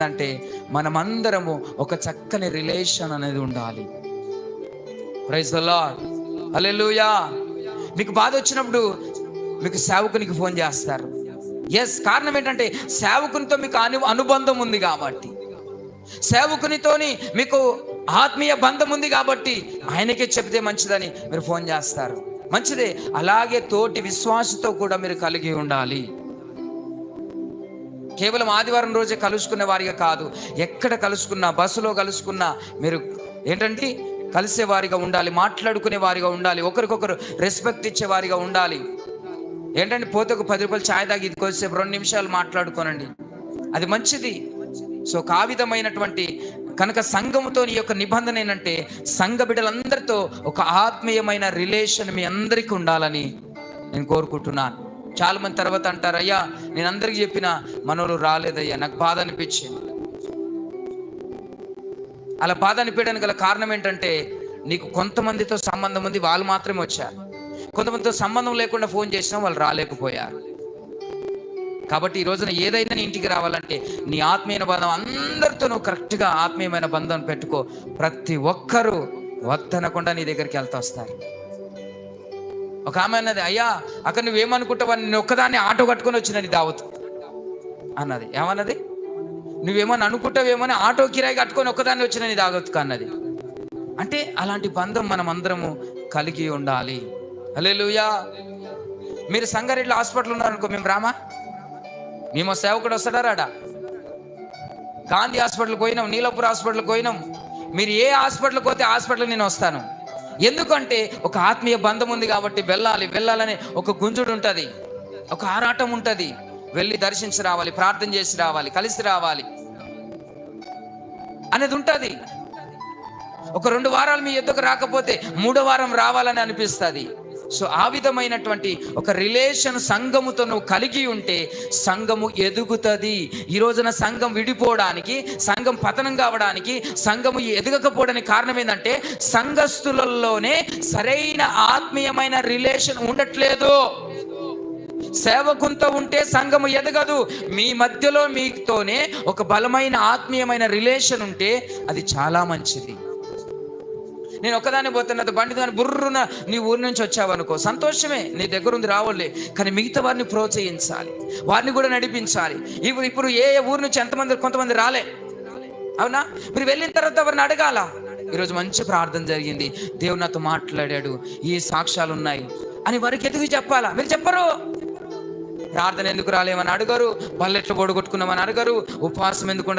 అంటే మనమందరము ఒక చక్కని రిలేషన్ అనేది ఉండాలి. ప్రైజ్ ది లార్డ్, హల్లెలూయా. మీకు బాధ వచ్చినప్పుడు మీకు సేవకునికి ఫోన్ చేస్తారు. కారణం ఏంటంటే సేవకునితో మీకు అనుబంధం ఉంది కాబట్టి, సేవకునితోని మీకు ఆత్మీయ బంధం ఉంది కాబట్టి ఆయనకే చెప్తే మంచిదని మీరు ఫోన్ చేస్తారు. మంచిదే. అలాగే తోటి విశ్వాసతో కూడా మీరు కలిగి ఉండాలి. కేవలం ఆదివారం రోజే కలుసుకునే వారిగా కాదు, ఎక్కడ కలుసుకున్నా, బస్సులో కలుసుకున్నా మీరు ఏంటంటే కలిసే వారిగా ఉండాలి, మాట్లాడుకునే వారిగా ఉండాలి, ఒకరికొకరు రెస్పెక్ట్ ఇచ్చే వారిగా ఉండాలి. ఏంటంటే పోతే ఒక 10 రూపాయలు ఛాయ్ తాగి ఇది కొద్దిసేపు 2 నిమిషాలు మాట్లాడుకోనండి, అది మంచిది. సో ఆ విధమైనటువంటి కనుక సంఘముతో ఈ యొక్క నిబంధన ఏంటంటే సంఘ బిడ్డలందరితో ఒక ఆత్మీయమైన రిలేషన్ మీ అందరికీ ఉండాలని నేను కోరుకుంటున్నాను. చాలా మంది తర్వాత అంటారు, అయ్యా నేను అందరికి చెప్పిన మనోళ్ళు రాలేదయ్యా, నాకు బాధ అనిపించింది. అలా బాధ అనిపించడానికి గల కారణం ఏంటంటే నీకు కొంతమందితో సంబంధం ఉంది, వాళ్ళు మాత్రమే వచ్చారు. కొంతమందితో సంబంధం లేకుండా ఫోన్ చేసినా వాళ్ళు రాలేకపోయారు. కాబట్టి ఈ రోజున ఏదైనా నీ ఇంటికి రావాలంటే నీ ఆత్మీయ బంధం అందరితో నువ్వు కరెక్ట్గా ఆత్మీయమైన బంధం పెట్టుకో. ప్రతి ఒక్కరూ వద్దనకుండా నీ దగ్గరికి వెళ్తా వస్తారు. ఒక ఆమె అన్నది, అయ్యా అక్కడ నువ్వేమనుకుంటావా, నేను ఒక్కదాన్ని ఆటో కట్టుకొని వచ్చినది దావత్ అన్నది. ఏమన్నది? నువ్వేమని అనుకుంటావేమని ఆటో కిరాయి కట్టుకొని ఒక్కదాన్ని వచ్చిన నీ దావత్ అన్నది. అంటే అలాంటి బంధం మనం అందరము కలిగి ఉండాలి. హల్లెలూయా. మీరు సంగారెడ్డిలో హాస్పిటల్ ఉన్నారనుకో, మేము రామా? మేము సేవకుడు వస్తాడా రాడా? గాంధీ హాస్పిటల్కి పోయినాం, నీలపూర్ హాస్పిటల్కి పోయినాం. మీరు ఏ హాస్పిటల్కి పోతే హాస్పిటల్కి నేను వస్తాను. ఎందుకంటే ఒక ఆత్మీయ బంధం ఉంది కాబట్టి వెళ్ళాలనే ఒక గుంజుడు ఉంటుంది, ఒక ఆరాటం ఉంటుంది. వెళ్ళి దర్శించి రావాలి, ప్రార్థన చేసి రావాలి, కలిసి రావాలి అనేది ఉంటుంది. ఒక 2 వారాలు మీ ఎద్దుకు రాకపోతే 3వ వారం రావాలని అనిపిస్తుంది. సో ఆ విధమైనటువంటి ఒక రిలేషన్ సంఘముతో నువ్వు కలిగి ఉంటే సంఘము ఎదుగుతుంది. ఈ రోజున సంఘం విడిపోవడానికి, సంఘం పతనం కావడానికి, సంఘము ఎదగకపోవడానికి కారణం ఏంటంటే సంఘస్థులలోనే సరైన ఆత్మీయమైన రిలేషన్ ఉండట్లేదు. సేవకునితో ఉంటే సంఘము ఎదగదు. మీ మధ్యలో మీతోనే ఒక బలమైన ఆత్మీయమైన రిలేషన్ ఉంటే అది చాలా మంచిది. నేను ఒక్కదాన్ని పోతున్నది బండి దాన్ని బుర్రున నీ ఊరి నుంచి వచ్చావనుకో, సంతోషమే, నీ దగ్గర ఉంది రావాలే. కానీ మిగతా వారిని ప్రోత్సహించాలి, వారిని కూడా నడిపించాలి. ఇప్పుడు ఏ ఊరి నుంచి కొంతమంది రాలే, అవునా? మీరు వెళ్ళిన తర్వాత వారిని అడగాల, ఈరోజు మంచి ప్రార్థన జరిగింది, దేవుడు నాతో మాట్లాడాడు, ఈ సాక్ష్యాలు ఉన్నాయి అని వారికి ఎదుగు చెప్పాలా? మీరు చెప్పరు. ప్రార్థన ఎందుకు రాలేమని అడగరు, బల్లెట్లు పొడగొట్టుకున్నామని అడగరు, ఉపవాసం ఎందుకు